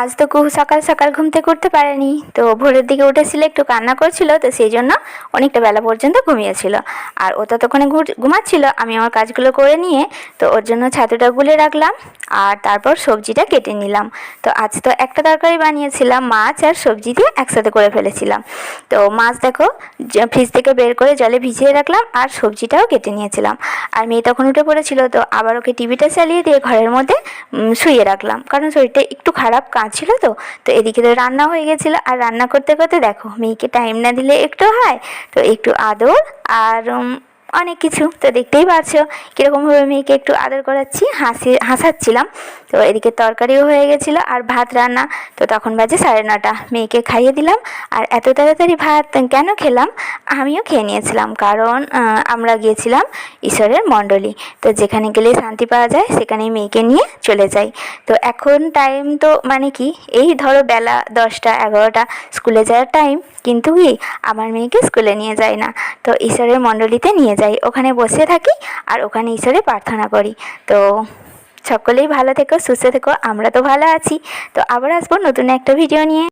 আজ তো কুহু সকাল সকাল ঘুম থেকে উঠতে পারেনি, তো ভোরের দিকে উঠেছিল, একটু কান্না করছিল, তো সেই জন্য অনেকটা বেলা পর্যন্ত ঘুমিয়েছিল। আর ও ততক্ষণে ঘুমাচ্ছিল। আমি আমার কাজগুলো করে নিয়ে তো ওর জন্য ছাতুটা গুলে রাখলাম, আর তারপর সবজিটা কেটে নিলাম। তো আজ তো একটা তরকারি বানিয়েছিলাম, মাছ আর সবজি দিয়ে একসাথে করে ফেলেছিলাম। তো মাছ দেখো ফ্রিজ থেকে বের করে জলে ভিজিয়ে রাখলাম, আর সবজিটাও কেটে নিয়েছিলাম। আর মেয়ে তখন উঠে পড়েছিল, তো আবার ওকে টিভিটা চালিয়ে দিয়ে ঘরের মধ্যে শুইয়ে রাখলাম, কারণ শরীরটা একটু খারাপ কাঁদছিল। তো তো এদিকে তো রান্না হয়ে গেছিলো, আর রান্না করতে করতে দেখো মেয়েকে টাইম না দিলে একটু হয়, তো একটু আদর আর অনেক কিছু তো দেখতেই পাচ্ছ কীরকমভাবে মেয়েকে একটু আদর করাচ্ছি, হাসাচ্ছিলাম। তো এদিকে তরকারিও হয়ে গেছিলো আর ভাত রান্না। তো তখন বাজে 9:30, মেয়েকে খাইয়ে দিলাম। আর এত তাড়াতাড়ি ভাত কেন খেলাম, আমিও খেয়ে নিয়েছিলাম, কারণ আমরা গিয়েছিলাম ঈশ্বরের মণ্ডলী। তো যেখানে গেলে শান্তি পাওয়া যায় সেখানেই মেয়েকে নিয়ে চলে যাই। তো এখন টাইম তো মানে কি, এই ধরো বেলা 10টা 11টা স্কুলে যাওয়ার টাইম, কিন্তু কি আমার মেয়েকে স্কুলে নিয়ে যায় না, তো ঈশ্বরের মণ্ডলীতে নিয়ে যাই, ওখানে বসে থাকি আর ওখানে ঈশ্বরে প্রার্থনা করি। তো সকলেই ভালো থেকো, সুস্থ থেকো, আমরা তো ভালো আছি। তো আবার আসবো নতুন একটা ভিডিও নিয়ে।